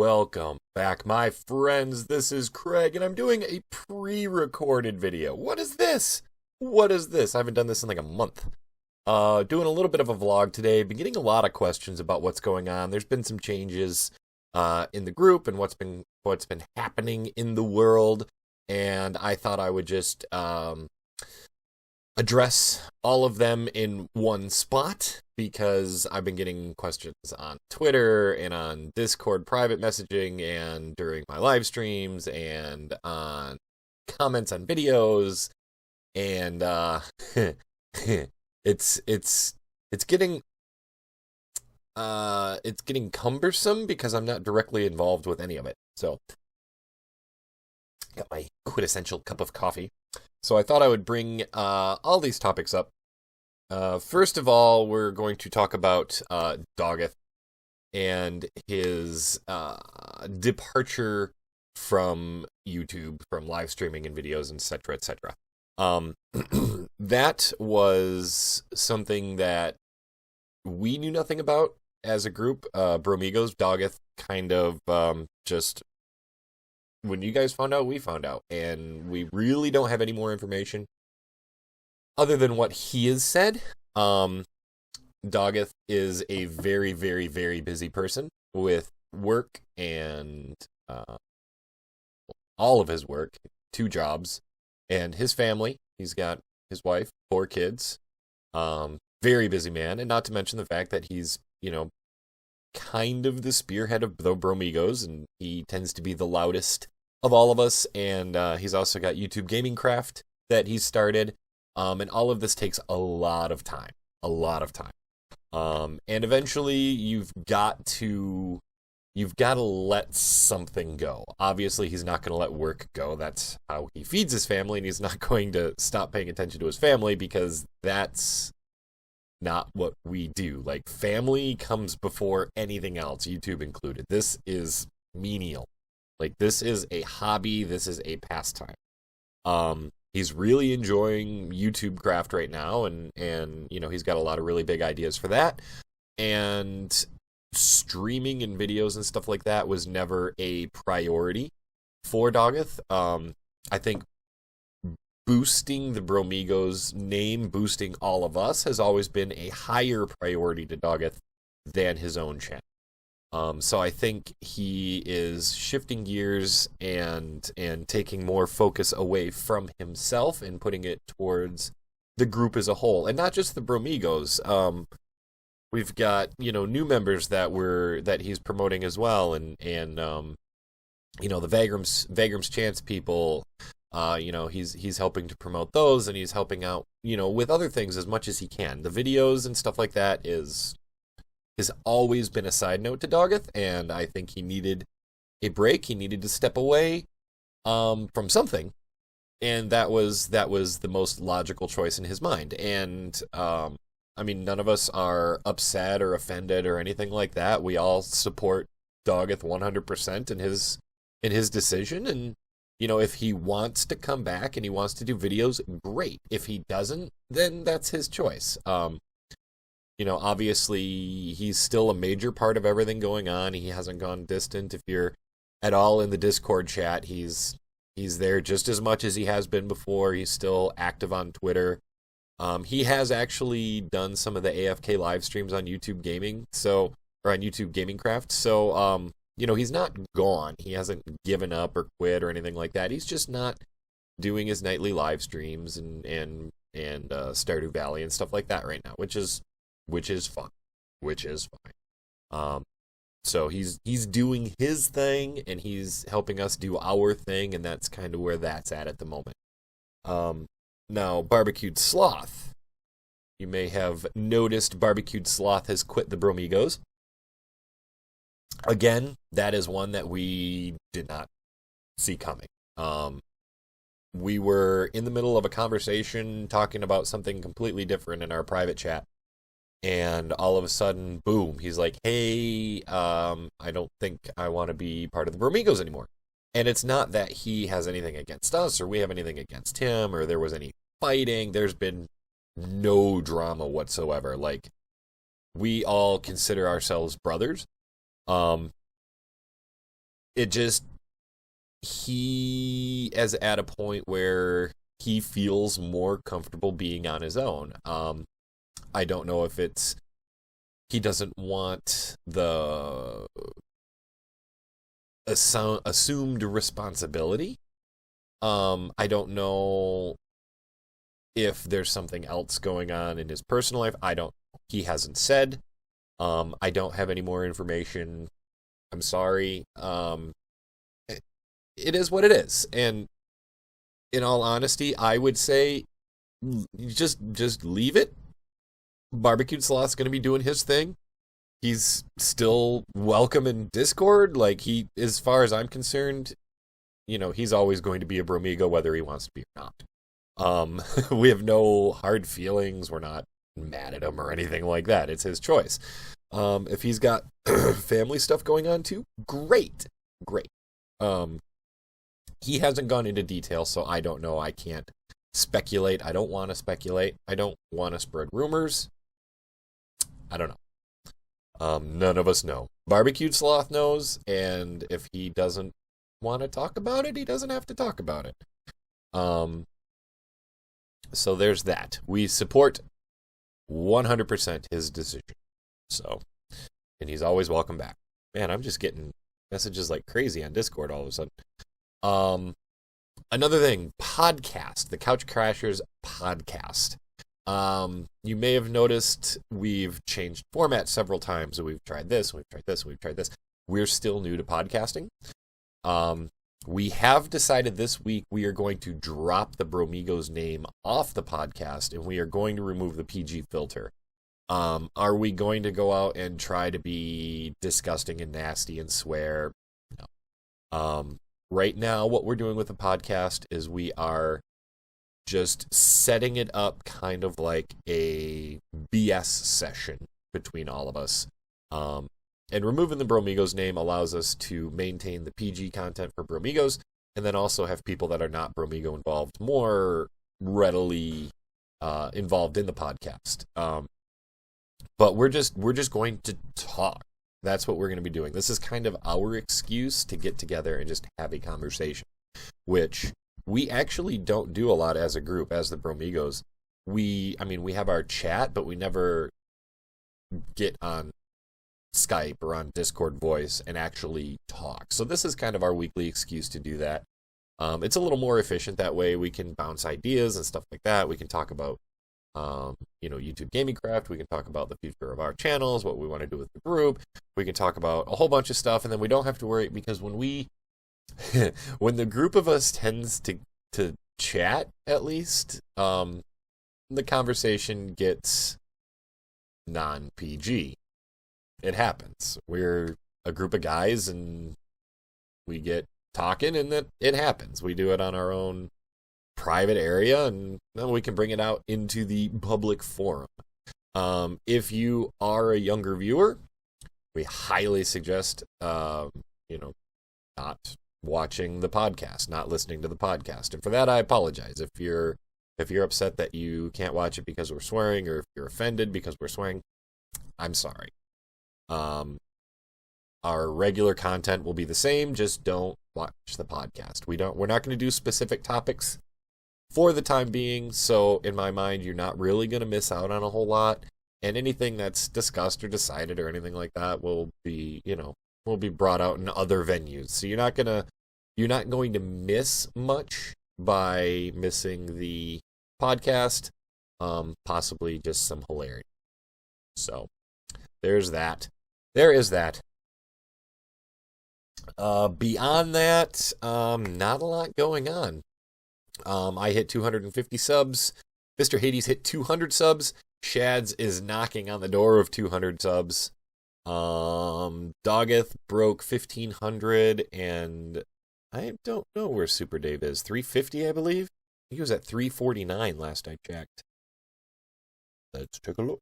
welcome back, my friends. This is Craig, and I'm doing a pre-recorded video. What is this? What is this? I haven't done this in like a month. Doing a little bit of a vlog today. Been getting a lot of questions about what's going on. There's been some changes in the group and what's been happening in the world, and I thought I would just address all of them in one spot because I've been getting questions on Twitter and on Discord private messaging and during my live streams and on comments on videos, and it's getting cumbersome because I'm not directly involved with any of it. So got my quintessential cup of coffee. So I thought I would bring all these topics up. First of all, we're going to talk about Doggeth and his departure from YouTube, from live streaming and videos, etc., etc. That was something that we knew nothing about as a group. Bromigos, Doggeth kind of just... When you guys found out, we found out. And we really don't have any more information other than what he has said. Doggeth is a very, very, very busy person with work and all of his work, 2 jobs, and his family. He's got his wife, 4 kids. Very busy man. And not to mention the fact that he's, kind of the spearhead of the Bromigos, and he tends to be the loudest of all of us, and he's also got YouTube Gaming Craft that he's started, and all of this takes a lot of time, and eventually you've got to let something go. Obviously, he's not going to let work go. That's how he feeds his family, and he's not going to stop paying attention to his family because that's not what we do. Like, family comes before anything else, YouTube included. This is menial. Like, this is a hobby. This is a pastime. He's really enjoying YouTube craft right now, and he's got a lot of really big ideas for that. And streaming and videos and stuff like that was never a priority for Doggeth. I think boosting the Bromigos name, boosting all of us, has always been a higher priority to Doggeth than his own channel. So I think he is shifting gears and taking more focus away from himself and putting it towards the group as a whole, and not just the Bromigos. We've got new members that he's promoting as well, and the Vagrams Chance people. He's helping to promote those, and he's helping out, with other things as much as he can. The videos and stuff like that has always been a side note to Doggeth, and I think he needed a break. He needed to step away from something, and that was the most logical choice in his mind. And none of us are upset or offended or anything like that. We all support Doggeth 100% in his decision, and if he wants to come back and he wants to do videos, great. If he doesn't, then that's his choice. Obviously, he's still a major part of everything going on. He hasn't gone distant. If you're at all in the Discord chat, he's there just as much as he has been before. He's still active on Twitter. He has actually done some of the AFK live streams on YouTube Gaming, or on YouTube Gaming Craft. So, he's not gone. He hasn't given up or quit or anything like that. He's just not doing his nightly live streams and Stardew Valley and stuff like that right now, which is fun. So he's doing his thing, and he's helping us do our thing, and that's kind of where that's at the moment. Now, Barbecued Sloth. You may have noticed Barbecued Sloth has quit the Bromigos. Again, that is one that we did not see coming. We were in the middle of a conversation talking about something completely different in our private chat, and all of a sudden, boom, he's like, hey, I don't think I want to be part of the Bromigos anymore. And it's not that he has anything against us or we have anything against him or there was any fighting. There's been no drama whatsoever. Like, we all consider ourselves brothers. it just, he is at a point where he feels more comfortable being on his own. I don't know if it's he doesn't want the assumed responsibility. I don't know if there's something else going on in his personal life. He hasn't said. I don't have any more information. I'm sorry. It is what it is. And in all honesty, I would say just leave it. Barbecued Sloth's going to be doing his thing. He's still welcome in Discord. Like, as far as I'm concerned, he's always going to be a Bromigo whether he wants to be or not. We have no hard feelings. We're not mad at him or anything like that. It's his choice. If he's got family stuff going on too, great. He hasn't gone into detail, so I don't know. I can't speculate. I don't want to speculate. I don't want to spread rumors. I don't know. None of us know. Barbecued Sloth knows, and if he doesn't want to talk about it, he doesn't have to talk about it. So there's that. We support 100% his decision. So, and he's always welcome back. Man, I'm just getting messages like crazy on Discord all of a sudden. Another thing, podcast, the Couch Crashers podcast. You may have noticed we've changed format several times. So we've tried this, we've tried this, we've tried this. We're still new to podcasting. We have decided this week we are going to drop the Bromigos name off the podcast, and we are going to remove the PG filter. Are we going to go out and try to be disgusting and nasty and swear? No. Right now, what we're doing with the podcast is we are just setting it up kind of like a BS session between all of us. And removing the Bromigos name allows us to maintain the PG content for Bromigos, and then also have people that are not Bromigo involved more readily involved in the podcast. But we're just going to talk. That's what we're going to be doing. This is kind of our excuse to get together and just have a conversation, which we actually don't do a lot as a group, as the Bromigos. We have our chat, but we never get on Skype or on Discord voice and actually talk. So this is kind of our weekly excuse to do that. It's a little more efficient that way. We can bounce ideas and stuff like that. We can talk about YouTube Gaming Craft. We can talk about the future of our channels, what we want to do with the group. We can talk about a whole bunch of stuff, and then we don't have to worry, because when when the group of us tends to chat, at least, the conversation gets non-PG. It happens. We're a group of guys, and we get talking, and it happens. We do it on our own private area, and then we can bring it out into the public forum. If you are a younger viewer, we highly suggest not watching the podcast, not listening to the podcast. And for that, I apologize. If you're upset that you can't watch it because we're swearing, or if you're offended because we're swearing, I'm sorry. Our regular content will be the same, just don't watch the podcast. We're not going to do specific topics for the time being, so in my mind, you're not really going to miss out on a whole lot, and anything that's discussed or decided or anything like that will be brought out in other venues. So you're not going to miss much by missing the podcast, possibly just some hilarity. So there's that. There is that. Beyond that, not a lot going on. I hit 250 subs. Mr. Hades hit 200 subs. Shads is knocking on the door of 200 subs. Doggeth broke 1,500, and I don't know where Super Dave is. 350, I believe? He was at 349 last I checked. Let's take a look.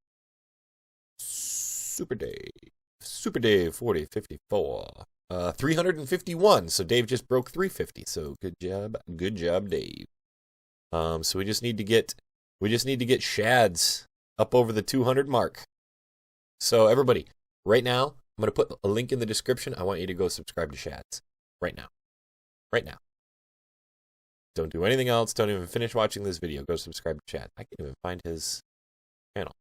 Super Dave 4054. 351. So Dave just broke 350. So good job, Dave. So we just need to get Shads up over the 200 mark. So everybody, right now, I'm going to put a link in the description. I want you to go subscribe to Shads. right now. Right now. Don't do anything else. Don't even finish watching this video. Go subscribe to Chad. I can't even find his channel.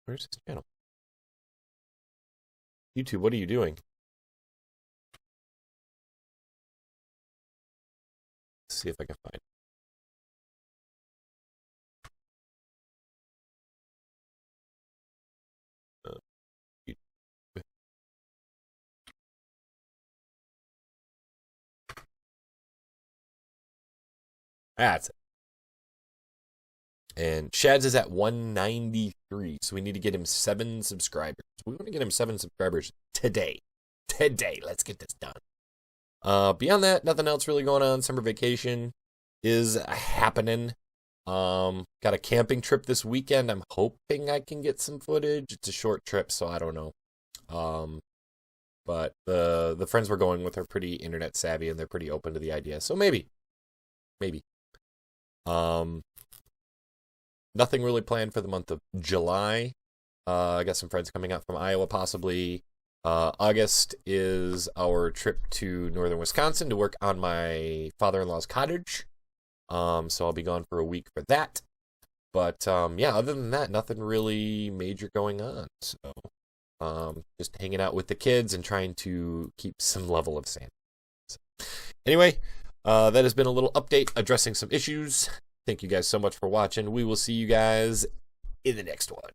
Where's his channel? YouTube, what are you doing? Let's see if I can find it. That's it. And Shad's is at 193, so we need to get him 7 subscribers. We want to get him 7 subscribers today. Today, let's get this done. Beyond that, nothing else really going on. Summer vacation is happening. Got a camping trip this weekend. I'm hoping I can get some footage. It's a short trip, so I don't know. But the friends we're going with are pretty internet savvy, and they're pretty open to the idea. So maybe. Nothing really planned for the month of July. I got some friends coming out from Iowa, possibly. August is our trip to northern Wisconsin to work on my father-in-law's cottage. So I'll be gone for a week for that. But yeah, other than that, nothing really major going on. So just hanging out with the kids and trying to keep some level of sanity. So, anyway, that has been a little update addressing some issues. Thank you guys so much for watching. We will see you guys in the next one.